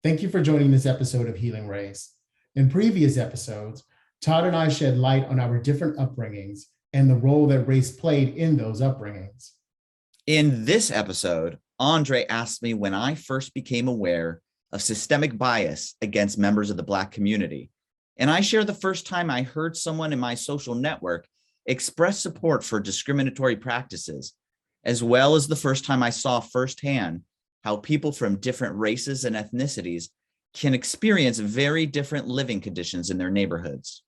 Thank you for joining this episode of Healing Race. In previous episodes, Todd and I shed light on our different upbringings and the role that race played in those upbringings. In this episode, Andre asked me when I first became aware of systemic bias against members of the Black community. And I share the first time I heard someone in my social network express support for discriminatory practices, as well as the first time I saw firsthand how people from different races and ethnicities can experience very different living conditions in their neighborhoods.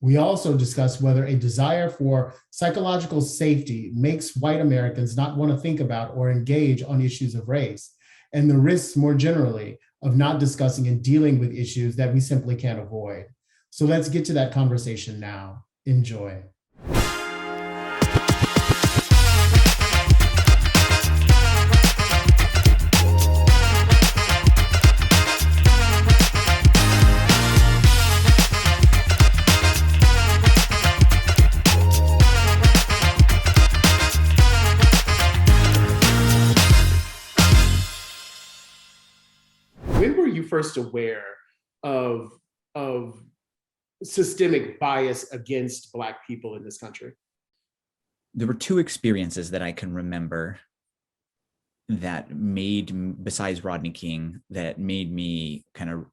We also discuss whether a desire for psychological safety makes white Americans not want to think about or engage on issues of race, and the risks more generally of not discussing and dealing with issues that we simply can't avoid. So let's get to that conversation now. Enjoy. When were you first aware of systemic bias against Black people in this country? There were two experiences that I can remember that besides Rodney King, that made me kind of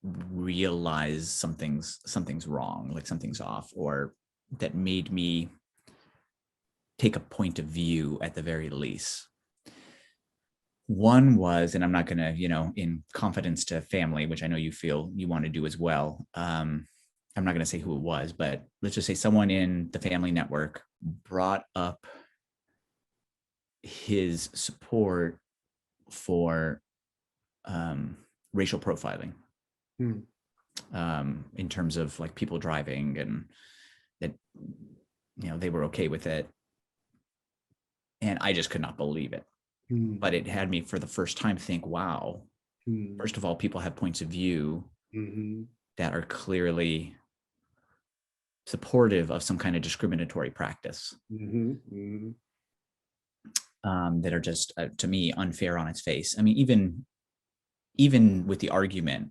realize something's wrong, like something's off, or that made me take a point of view at the very least. One was, and I'm not going to, in confidence to family, which I know you feel you want to do as well. I'm not going to say who it was, but let's just say someone in the family network brought up his support for racial profiling in terms of like people driving, and that, they were okay with it. And I just could not believe it. But it had me for the first time think, wow, first of all, people have points of view that are clearly supportive of some kind of discriminatory practice that are just, to me, unfair on its face. I mean, even with the argument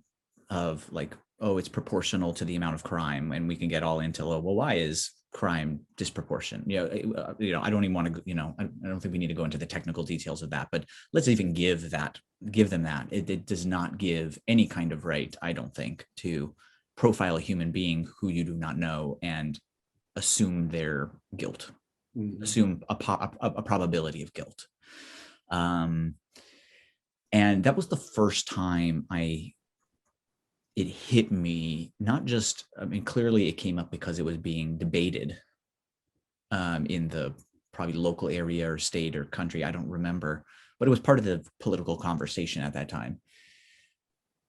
of like, oh, it's proportional to the amount of crime, and we can get all into, well, why is crime disproportionate? I don't even want to, I don't think we need to go into the technical details of that, but let's even give them that. It does not give any kind of right, I don't think, to profile a human being who you do not know and assume their guilt, assume a probability of guilt. And that was the first time it hit me, not just, clearly it came up because it was being debated in the probably local area or state or country, I don't remember, but it was part of the political conversation at that time.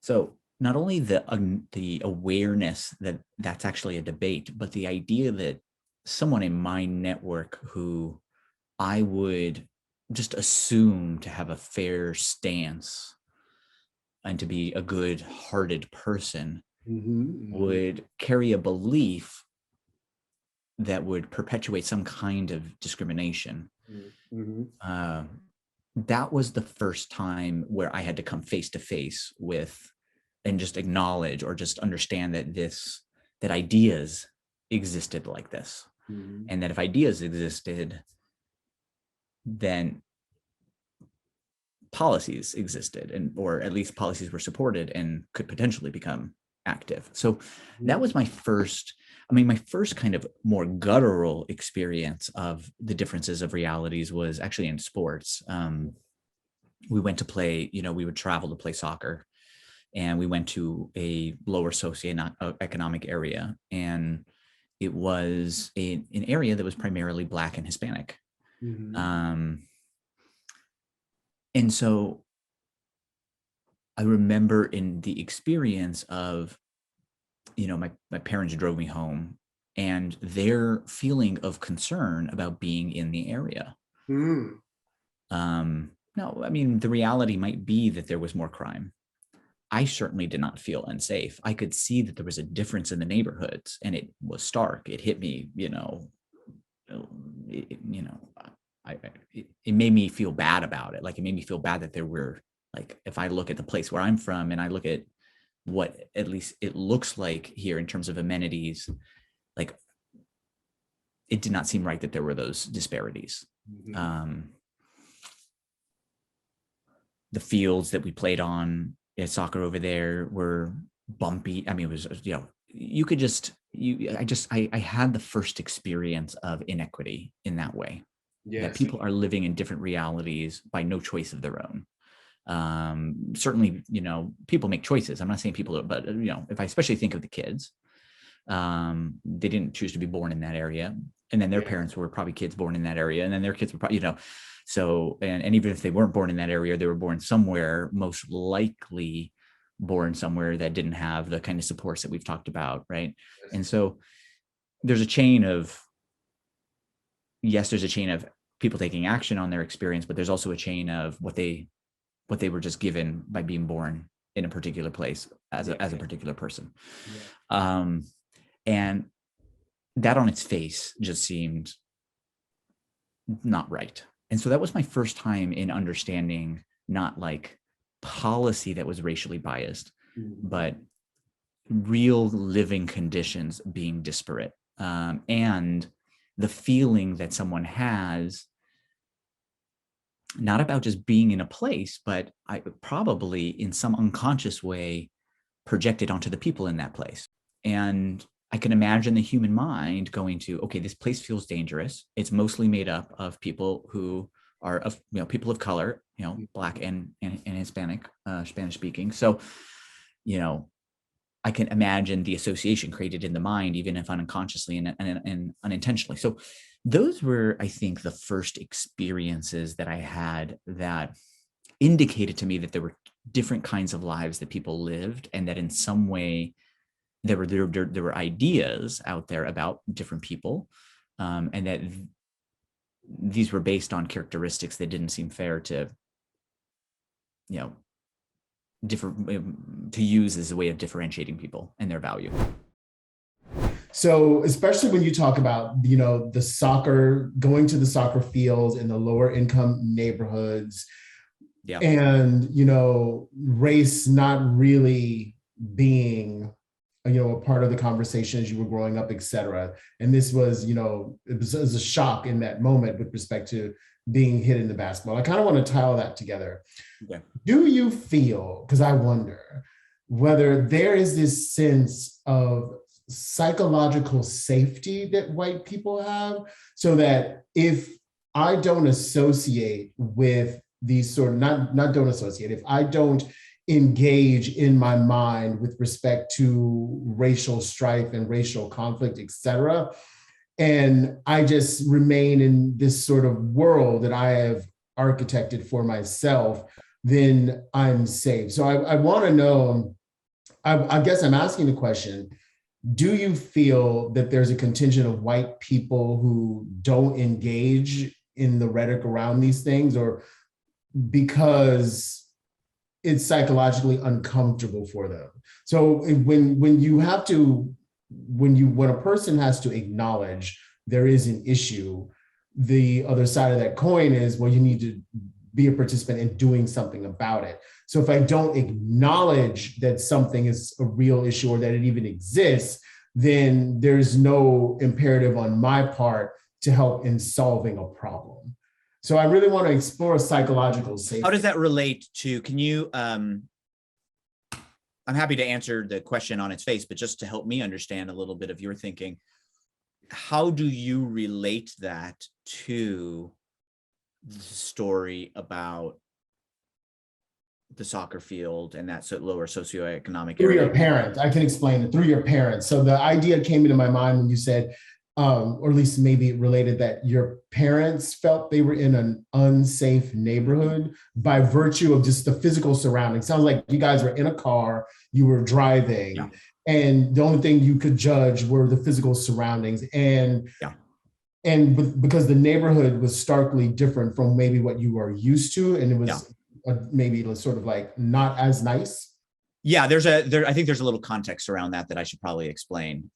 So not only the awareness that that's actually a debate, but the idea that someone in my network who I would just assume to have a fair stance and to be a good-hearted person would carry a belief that would perpetuate some kind of discrimination. That was the first time where I had to come face to face with and just acknowledge or just understand that ideas existed like this. And that if ideas existed, then policies existed, or at least policies were supported and could potentially become active. So that was my first kind of more guttural experience of the differences of realities was actually in sports. We went to play, we would travel to play soccer, and we went to a lower socioeconomic area, and it was an area that was primarily Black and Hispanic. And so I remember in the experience of, my parents drove me home and their feeling of concern about being in the area. No, the reality might be that there was more crime. I certainly did not feel unsafe. I could see that there was a difference in the neighborhoods, and it was stark. It hit me, it made me feel bad about it. Like, it made me feel bad that there were Like if I look at the place where I'm from and I look at what at least it looks like here in terms of amenities, like it did not seem right that there were those disparities. The fields that we played on at soccer over there were bumpy. I mean, it was, you could just, I had the first experience of inequity in that way. Yes. That people are living in different realities by no choice of their own. Certainly, people make choices. I'm not saying people, but if I especially think of the kids, they didn't choose to be born in that area. And then their parents were probably kids born in that area. And then their kids were probably, so, and even if they weren't born in that area, they were born somewhere, most likely born somewhere that didn't have the kind of supports that we've talked about, right? And so there's a chain of, there's a chain of people taking action on their experience, but there's also a chain of what they were just given by being born in a particular place as a particular person. And that on its face just seemed not right. And so that was my first time in understanding not like policy that was racially biased, but real living conditions being disparate. And the feeling that someone has, not about just being in a place, but I probably in some unconscious way projected onto the people in that place. And I can imagine the human mind going to, okay, this place feels dangerous. It's mostly made up of people who are of, people of color, Black and Hispanic, Spanish speaking. So, I can imagine the association created in the mind, even if unconsciously and unintentionally. So those were, I think, the first experiences that I had that indicated to me that there were different kinds of lives that people lived, and that in some way there were ideas out there about different people, and that these were based on characteristics that didn't seem fair to, to use as a way of differentiating people and their value. So especially when you talk about, the soccer, going to the soccer fields in the lower income neighborhoods, and, race not really being, a part of the conversation as you were growing up, et cetera. And this was, it was a shock in that moment with respect to being hit in the basketball. I kind of want to tie all that together. Okay. Do you feel, because I wonder whether there is this sense of psychological safety that white people have, so that if I don't associate with these sort of, not don't associate, if I don't engage in my mind with respect to racial strife and racial conflict, et cetera, and I just remain in this sort of world that I have architected for myself, then I'm safe. So I want to know, I guess I'm asking the question, do you feel that there's a contingent of white people who don't engage in the rhetoric around these things, or because it's psychologically uncomfortable for them? So when a person has to acknowledge there is an issue, the other side of that coin is, well, you need to be a participant in doing something about it. So if I don't acknowledge that something is a real issue or that it even exists, then there's no imperative on my part to help in solving a problem. So I really want to explore psychological safety. How does that relate to, can you, I'm happy to answer the question on its face, but just to help me understand a little bit of your thinking, how do you relate that to the story about the soccer field and that lower socioeconomic through area? Your parents? I can explain it through your parents. So the idea came into my mind when you said, or at least maybe related, that your parents felt they were in an unsafe neighborhood by virtue of just the physical surroundings. Sounds like you guys were in a car, you were driving, and the only thing you could judge were the physical surroundings. And because the neighborhood was starkly different from maybe what you are used to, and it was maybe sort of like not as nice. Yeah, I think there's a little context around that I should probably explain.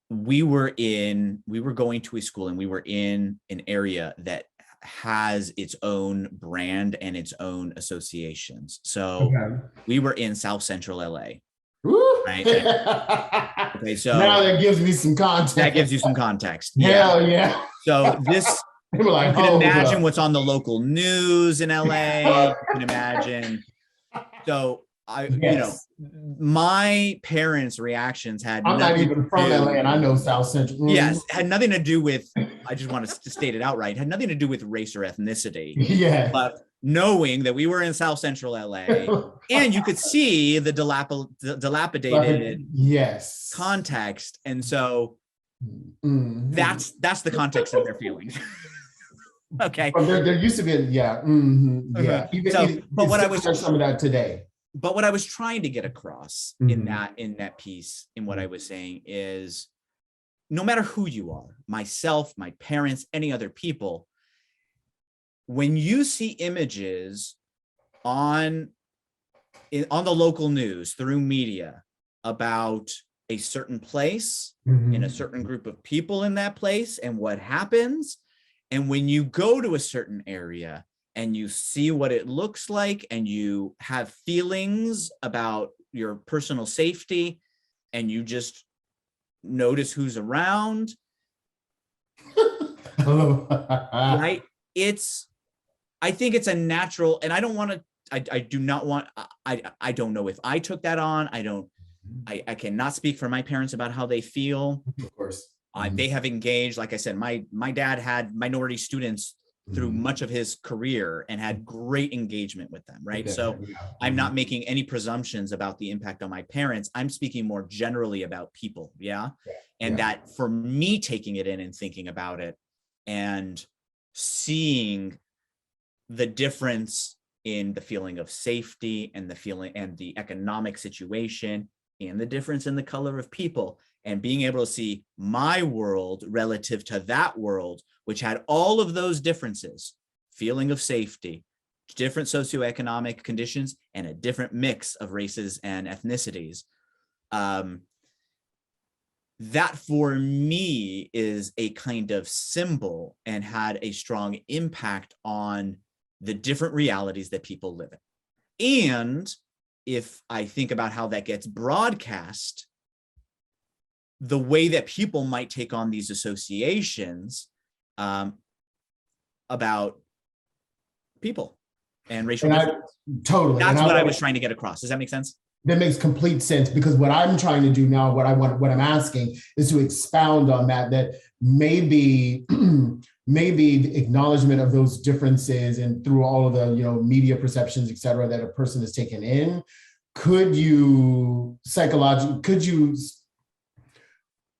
We were going to a school, and we were in an area that has its own brand and its own associations. So Okay. we were in South Central LA, Woo! right? Okay, Now so that gives me some context. that gives you some context. Yeah. Hell yeah. So this, They were like, you can hold imagine up. what's on the local news in LA. You can imagine. So Yes. my parents' reactions had I'm not nothing even to from LA do. and I know South Central. Yes, had nothing to do with, I just want to state it outright, had nothing to do with race or ethnicity, Yes. but knowing that we were in South Central LA and you could see the dilapidated yes context. And so Mhm. that's the context of their feelings. Okay. But there used to be, yeah. Mhm. Yeah. So, but what I was, some of that today. but what I was trying to get across in that piece, in what I was saying is, no matter who you are, myself, my parents, any other people, when you see images on the local news through media about a certain place and a certain group of people in that place and what happens, and when you go to a certain area and you see what it looks like and you have feelings about your personal safety and you just notice who's around, right? I think it's a natural, and I don't want to, I do not want, I don't know if I took that on. I cannot speak for my parents about how they feel. Of course. They have engaged, like I said, my dad had minority students through much of his career and had great engagement with them, right? So I'm not making any presumptions about the impact on my parents. I'm speaking more generally about people, and that for me, taking it in and thinking about it and seeing the difference in the feeling of safety and the feeling and the economic situation and the difference in the color of people, and being able to see my world relative to that world, which had all of those differences, feeling of safety, different socioeconomic conditions, and a different mix of races and ethnicities. That for me is a kind of symbol and had a strong impact on the different realities that people live in. And if I think about how that gets broadcast, the way that people might take on these associations about people and racial differences. Totally. That's what I was trying to get across. Does that make sense? That makes complete sense, because what I'm trying to do now, what I'm asking is to expound on that maybe the acknowledgement of those differences and through all of the media perceptions, et cetera, that a person has taken in, could you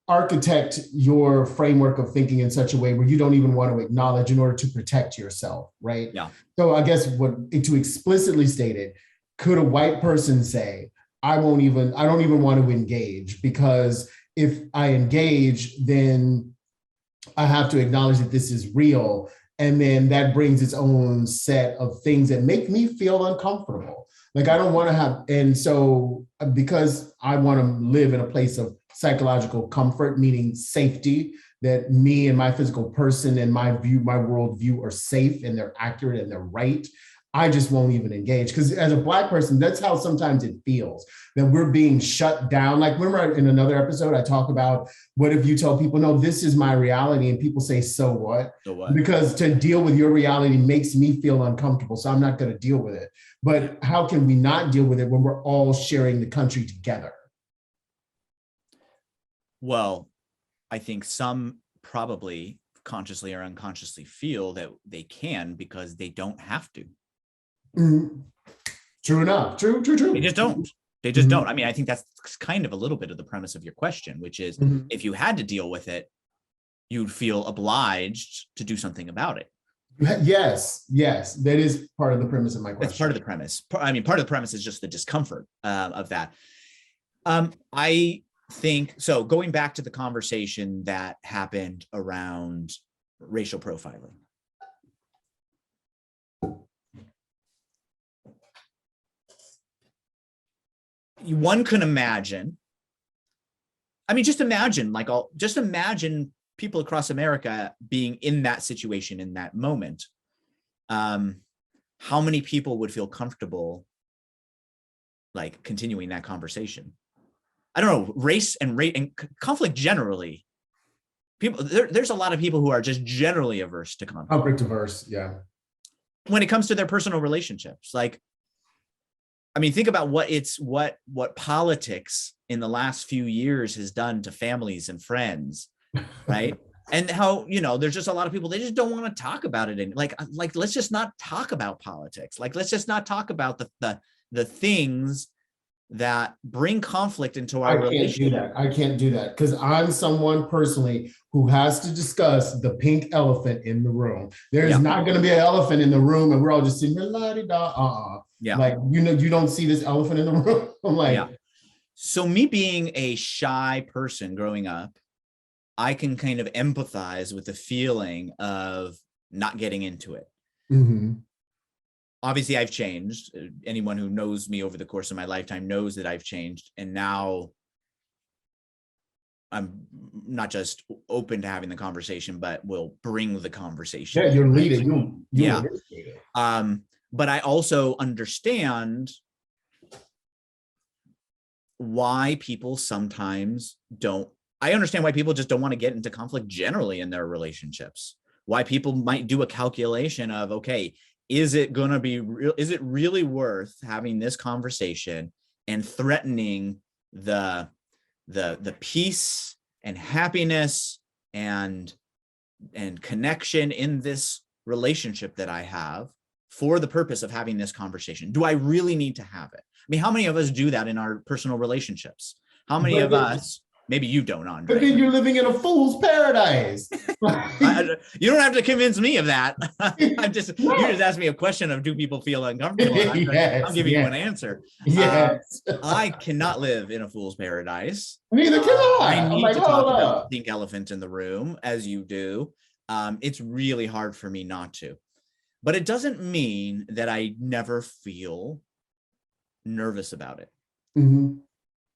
architect your framework of thinking in such a way where you don't even want to acknowledge in order to protect yourself, right? Yeah. So I guess to explicitly state it, could a white person say, I don't even want to engage, because if I engage, then I have to acknowledge that this is real. And then that brings its own set of things that make me feel uncomfortable. Like I don't want to have, and so because I want to live in a place of psychological comfort, meaning safety, that me and my physical person and my worldview are safe and they're accurate and they're right, I just won't even engage. Because as a Black person, that's how sometimes it feels, that we're being shut down. Like remember in another episode, I talk about, what if you tell people, no, this is my reality, and people say, so what? So what? Because to deal with your reality makes me feel uncomfortable, so I'm not going to deal with it. But how can we not deal with it when we're all sharing the country together? Well, I think some probably consciously or unconsciously feel that they can because they don't have to. True enough. True. They just don't. They just don't. I mean, I think that's kind of a little bit of the premise of your question, which is if you had to deal with it, you'd feel obliged to do something about it. Yes. That is part of the premise of my question. That's part of the premise. I mean, part of the premise is just the discomfort of that. I think, so going back to the conversation that happened around racial profiling. One can imagine, I mean, just imagine people across America being in that situation in that moment, how many people would feel comfortable like continuing that conversation? I don't know, race and conflict generally. People, there's a lot of people who are just generally averse to conflict. Conflict averse, yeah. When it comes to their personal relationships, like, I mean, think about what politics in the last few years has done to families and friends, right? And how, you know, there's just a lot of people, they just don't want to talk about it. And like, let's just not talk about politics. Like, let's just not talk about the things that bring conflict into our relationship. I can't do that because I'm someone personally who has to discuss the pink elephant in the room. There's not going to be an elephant in the room and we're all just sitting there, la-di-da, Yeah. Like, you know, you don't see this elephant in the room. I'm like, yeah. So me being a shy person growing up, I can kind of empathize with the feeling of not getting into it. Mm-hmm. Obviously, I've changed. Anyone who knows me over the course of my lifetime knows that I've changed. And now I'm not just open to having the conversation, but will bring the conversation. Yeah, you're leading. Yeah. But I also understand why people sometimes don't. I understand why people just don't want to get into conflict generally in their relationships. Why people might do a calculation of, okay, is it going to be real? Is it really worth having this conversation and threatening the peace and happiness and connection in this relationship that I have for the purpose of having this conversation? Do I really need to have it? I mean, how many of us do that in our personal relatigeships? How many of us? Maybe you don't, Andre. But then you're living in a fool's paradise. You don't have to convince me of that. You just asked me a question of, do people feel uncomfortable? I'm giving you an answer. Yes. I cannot live in a fool's paradise. Neither can I. I need to talk about the pink elephant in the room, as you do. It's really hard for me not to. But it doesn't mean that I never feel nervous about it. Mm-hmm.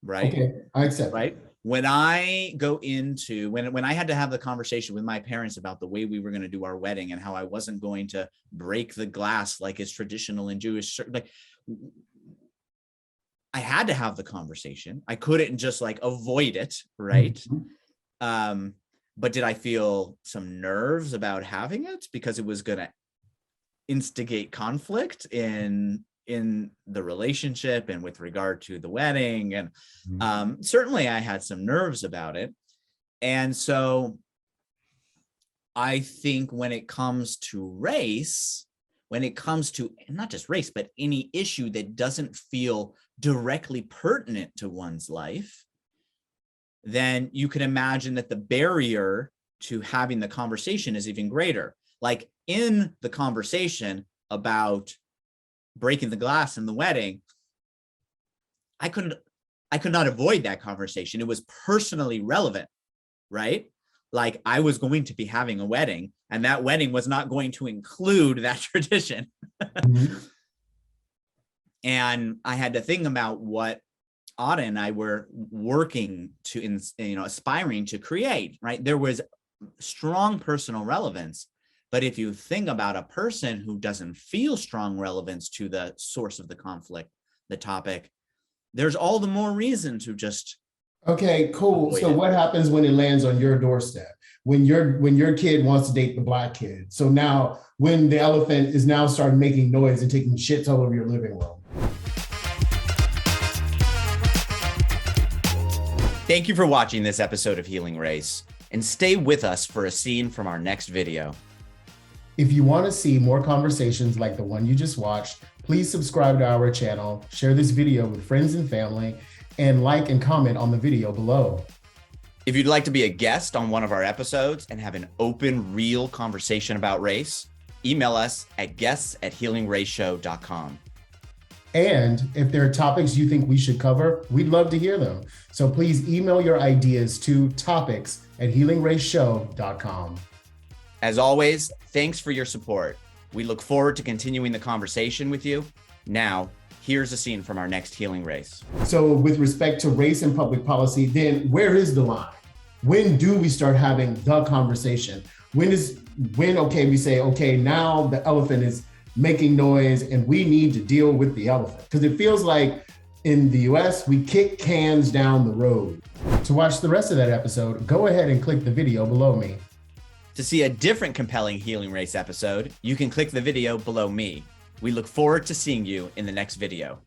Right? Okay, I accept. Right? When I go into, when I had to have the conversation with my parents about the way we were going to do our wedding and how I wasn't going to break the glass like is traditional in Jewish, like, I had to have the conversation. I couldn't just like avoid it, right? Mm-hmm. But did I feel some nerves about having it because it was going to instigate conflict in the relationship and with regard to the wedding? And certainly I had some nerves about it. And so I think when it comes to race, when it comes to not just race, but any issue that doesn't feel directly pertinent to one's life, then you can imagine that the barrier to having the conversation is even greater. Like in the conversation about breaking the glass in the wedding, I could not avoid that conversation. It was personally relevant, right? Like I was going to be having a wedding and that wedding was not going to include that tradition. Mm-hmm. And I had to think about what Ada and I were working to, aspiring to create, right? There was strong personal relevance. But if you think about a person who doesn't feel strong relevance to the source of the conflict, the topic, there's all the more reason to just. Okay, cool. So what happens when it lands on your doorstep? When your kid wants to date the black kid? So now when the elephant is now starting making noise and taking shits all over your living room. Thank you for watching this episode of Healing Race, and stay with us for a scene from our next video. If you want to see more conversations like the one you just watched, please subscribe to our channel, share this video with friends and family, and like and comment on the video below. If you'd like to be a guest on one of our episodes and have an open, real conversation about race, email us at guests@healingraceshow.com. And if there are topics you think we should cover, we'd love to hear them. So please email your ideas to topics@healingraceshow.com. As always, thanks for your support. We look forward to continuing the conversation with you. Now, here's a scene from our next Healing Race. So with respect to race and public policy, then where is the line? When do we start having the conversation? Okay, we say, okay, now the elephant is making noise and we need to deal with the elephant. Because it feels like in the US, we kick cans down the road. To watch the rest of that episode, go ahead and click the video below me. To see a different compelling Healing Race episode, you can click the video below me. We look forward to seeing you in the next video.